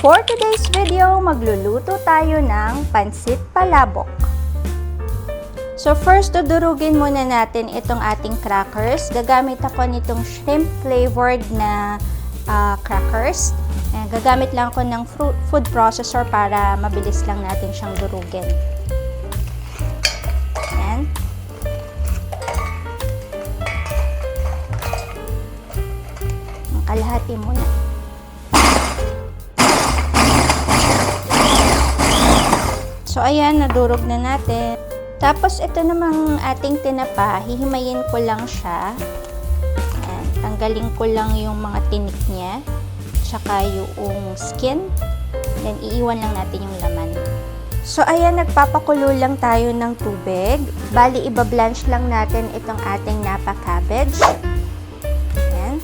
For today's video, magluluto tayo ng pansit palabok. So first, dudurugin muna natin itong ating crackers. Gagamit ako nitong shrimp flavored na crackers. Gagamit lang ako ng food processor para mabilis lang natin siyang durugin. Ayan. Kalahati muna. So, ayan, nadurog na natin. Tapos, ito namang ating tinapa, hihimayin ko lang siya. Ayan, tanggalin ko lang yung mga tinik niya, tsaka yung skin. Then, iiwan lang natin yung laman. So, ayan, nagpapakulo lang tayo ng tubig. Bali, iba-blanch lang natin itong ating napa cabbage. Ayan.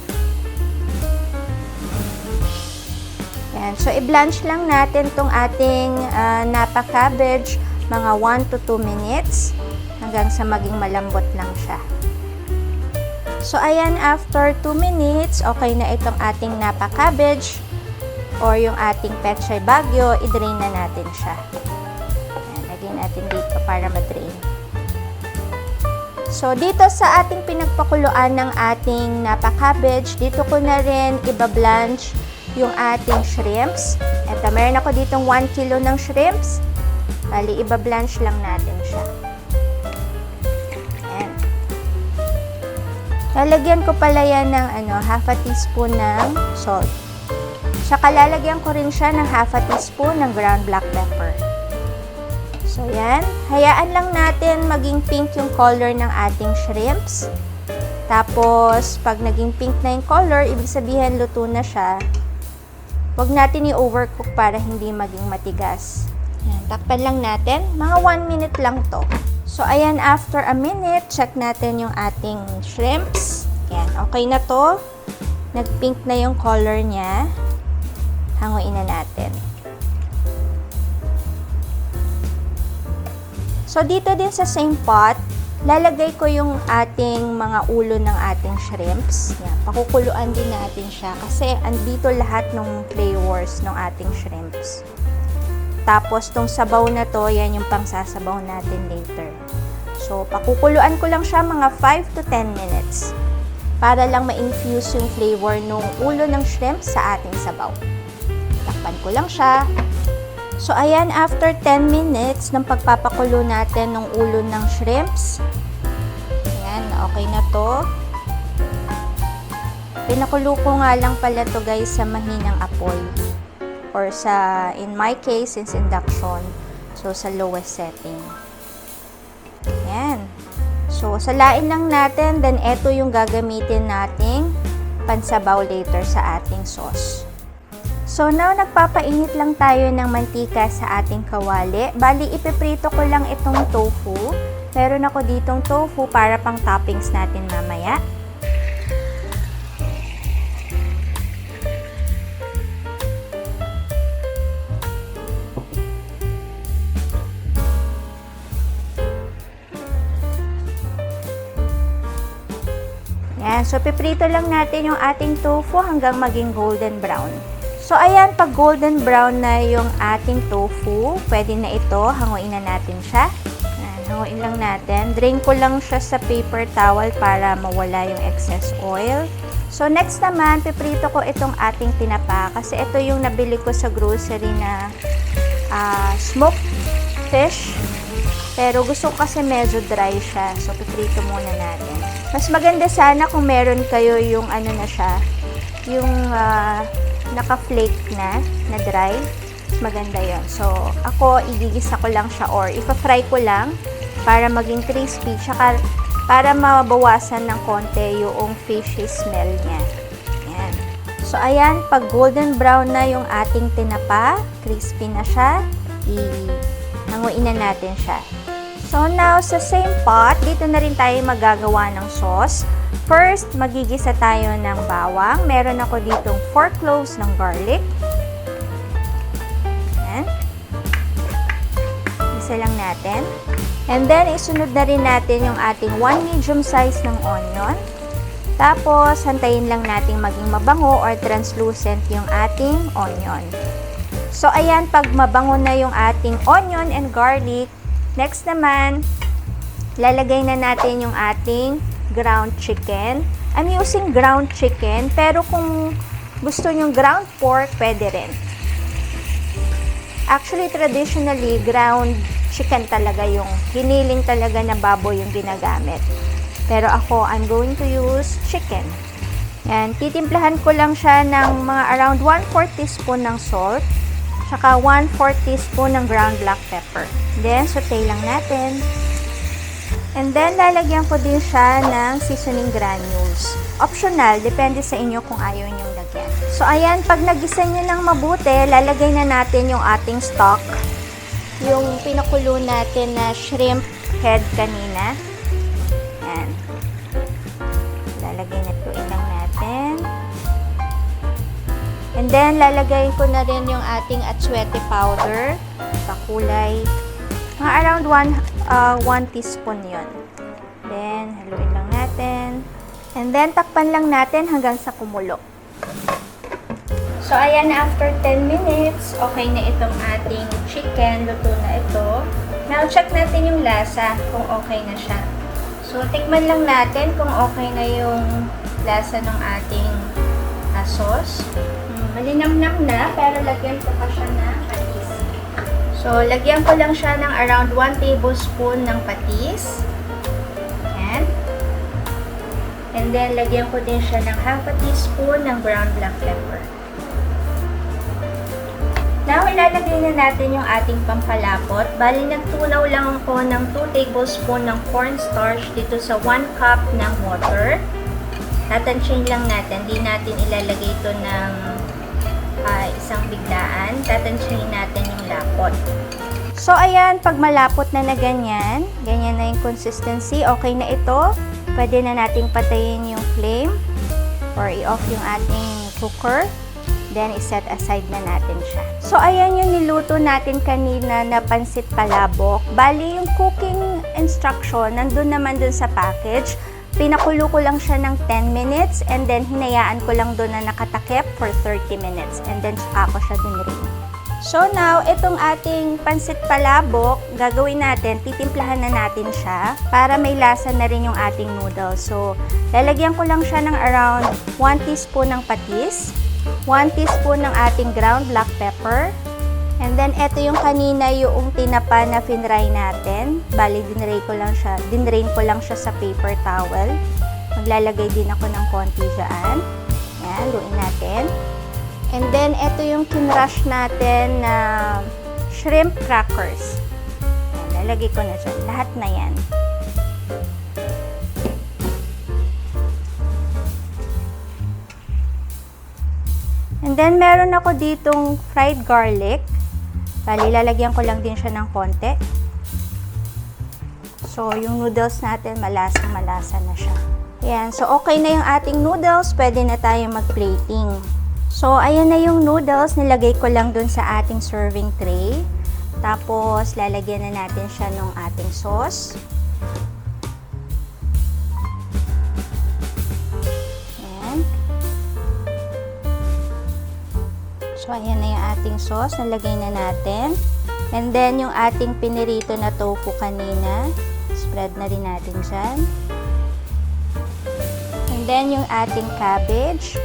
So, i-blanch lang natin itong ating napa cabbage mga 1 to 2 minutes hanggang sa maging malambot lang siya. So, ayan, after 2 minutes, okay na itong ating napa cabbage or yung ating pechay bagyo, i-drain na natin siya. Ayan, lagyan natin dito para ma-drain. So, dito sa ating pinagpakuluan ng ating napa cabbage, dito ko na rin iba-blanch yung ating shrimps. Ito, meron ako ditong 1 kilo ng shrimps. Bali, iba-blanch lang natin siya. Ayan. Lalagyan ko pala yan ng half a teaspoon ng salt. Saka lalagyan ko rin siya ng half a teaspoon ng ground black pepper. So, yan. Hayaan lang natin maging pink yung color ng ating shrimps. Tapos, pag naging pink na yung color, ibig sabihin luto na siya. Huwag natin i-overcook para hindi maging matigas. Ayan, takpan lang natin. Mga 1 minute lang to. So, ayan, after a minute, check natin yung ating shrimps. Ayan, okay na to. Nag-pink na yung color niya. Hanguin na natin. So, dito din sa same pot, lalagay ko yung ating mga ulo ng ating shrimps. Yan, pakukuluan din natin siya kasi andito lahat ng flavors ng ating shrimps. Tapos, tong sabaw na to, yan yung pangsasabaw natin later. So, pakukuluan ko lang siya mga 5 to 10 minutes para lang ma-infuse yung flavor ng ulo ng shrimps sa ating sabaw. Takpan ko lang siya. So, ayan, after 10 minutes ng pagpapakulo natin ng ulo ng shrimps, ayan, okay na to. Pinakulo ko nga lang pala to guys sa mahinang apoy. Or sa, in my case, since induction, so sa lowest setting. Ayan. So, salain lang natin, then eto yung gagamitin nating pansabaw later sa ating sauce. So, now, nagpapainit lang tayo ng mantika sa ating kawali. Bali, ipiprito ko lang itong tofu. Meron ako ditong tofu para pang toppings natin mamaya. Yan. So, piprito lang natin yung ating tofu hanggang maging golden brown. So, ayan, pag golden brown na yung ating tofu, pwede na ito, hanguin na natin siya. Ayan, hanguin lang natin. Drain ko lang siya sa paper towel para mawala yung excess oil. So, next naman, piprito ko itong ating tinapa kasi ito yung nabili ko sa grocery na smoked fish. Pero gusto ko kasi medyo dry siya. So, piprito muna natin. Mas maganda sana kung meron kayo yung ano na siya, yung naka-flake na dry. Maganda yon. So, ako, igigisa ko lang siya or ipa-fry ko lang para maging crispy. Tsaka, para mabawasan ng konti yung fishy smell niya. Ayan. So, ayan, pag golden brown na yung ating tinapa, crispy na siya, hanguin na natin siya. So, now, sa same pot, dito na rin tayo magagawa ng sauce. First, magigisa tayo ng bawang. Meron ako ditong 4 cloves ng garlic. Ayan. Isa lang natin. And then, isunod na rin natin yung ating 1 medium size ng onion. Tapos, hantayin lang natin maging mabango or translucent yung ating onion. So, ayan, pag mabango na yung ating onion and garlic, next naman, lalagay na natin yung ating ground chicken. I'm using ground chicken, pero kung gusto nyong ground pork, pwede rin. Actually, traditionally, ground chicken talaga yung hiniling talaga na baboy yung ginagamit. Pero ako, I'm going to use chicken. Yan, titimplahan ko lang siya ng mga around 1/4 teaspoon ng salt, saka 1/4 teaspoon ng ground black pepper. Then, saute lang natin. And then, lalagyan ko din siya ng seasoning granules. Optional, depende sa inyo kung ayaw niyong lagyan. So, ayan, pag nagisa niyo ng mabuti, lalagay na natin yung ating stock. Yung pinakulo natin na shrimp head kanina. Ayan. Lalagay na tuin lang natin. And then, lalagay ko na rin yung ating atsuete powder. Pakulay. Mga around 1 teaspoon yun. Then, haluin lang natin. And then, takpan lang natin hanggang sa kumulo. So, ayan, after 10 minutes, okay na itong ating chicken. Luto na ito. Now, check natin yung lasa kung okay na siya. So, tikman lang natin kung okay na yung lasa ng ating sauce. Malinamnam na, pero lagyan ko pa siya ng patis. So, lagyan ko lang siya ng around 1 tablespoon ng patis. Ayan. And then, lagyan ko din siya ng half a teaspoon ng ground black pepper. Now, ilalagay na natin yung ating pampalapot. Bali, nagtunaw lang ako ng 2 tablespoon ng cornstarch dito sa 1 cup ng water. Tatansyahin lang natin. Di natin ilalagay ito ng isang biglaan. Tatansyahin natin yung lapot. So, ayan, pag malapot na ganyan, ganyan na yung consistency, okay na ito. Pwede na nating patayin yung flame or i-off yung ating cooker. Then, iset aside na natin siya. So, ayan yung niluto natin kanina na pansit palabok. Bali, yung cooking instruction, nandun naman dun sa package. Pinakulo ko lang siya ng 10 minutes and then hinayaan ko lang dun na nakatakip for 30 minutes. And then, saka ko siya dinrin. So, now, itong ating pansit palabok, gagawin natin, titimplahan na natin siya para may lasa na rin yung ating noodles. So, lalagyan ko lang siya ng around 1 teaspoon ng patis, 1 teaspoon ng ating ground black pepper, and then, ito yung kanina yung tinapa na finry natin. Bali, dinrain ko lang siya sa paper towel. Maglalagay din ako ng konti dyan. Yan, luin natin. And then, ito yung kinrush natin na shrimp crackers. Yan, lalagay ko na dyan. Lahat na yan. And then, meron ako ditong fried garlic. Bali, lalagyan ko lang din siya ng konti. So, yung noodles natin, malasang-malasa na siya. Ayan. So, okay na yung ating noodles. Pwede na tayo mag-plating. So, ayan na yung noodles. Nilagay ko lang dun sa ating serving tray. Tapos, lalagyan na natin siya ng ating sauce. Ayan. So, ayan na yung ating sauce. Nalagay na natin. And then, yung ating pinirito na tofu kanina. Spread na rin natin dyan. And then, yung ating cabbage.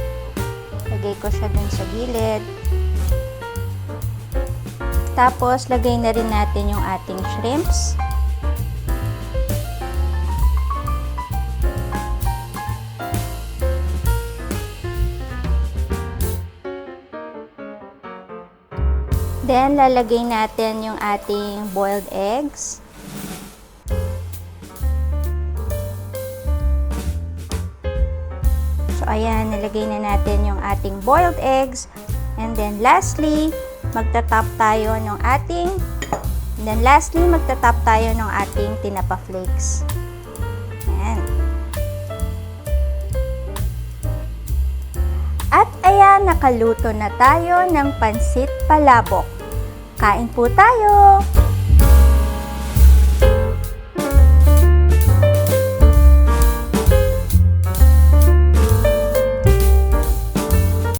Lagay ko siya dun sa gilid. Tapos, lagay na rin natin yung ating shrimps. Then, lalagay natin yung ating boiled eggs. So, ayan, nalagay na natin yung ating boiled eggs. And then, lastly, magtatap tayo ng ating tinapa flakes. Ayan. At ayan, nakaluto na tayo ng pansit palabok. Kain po tayo!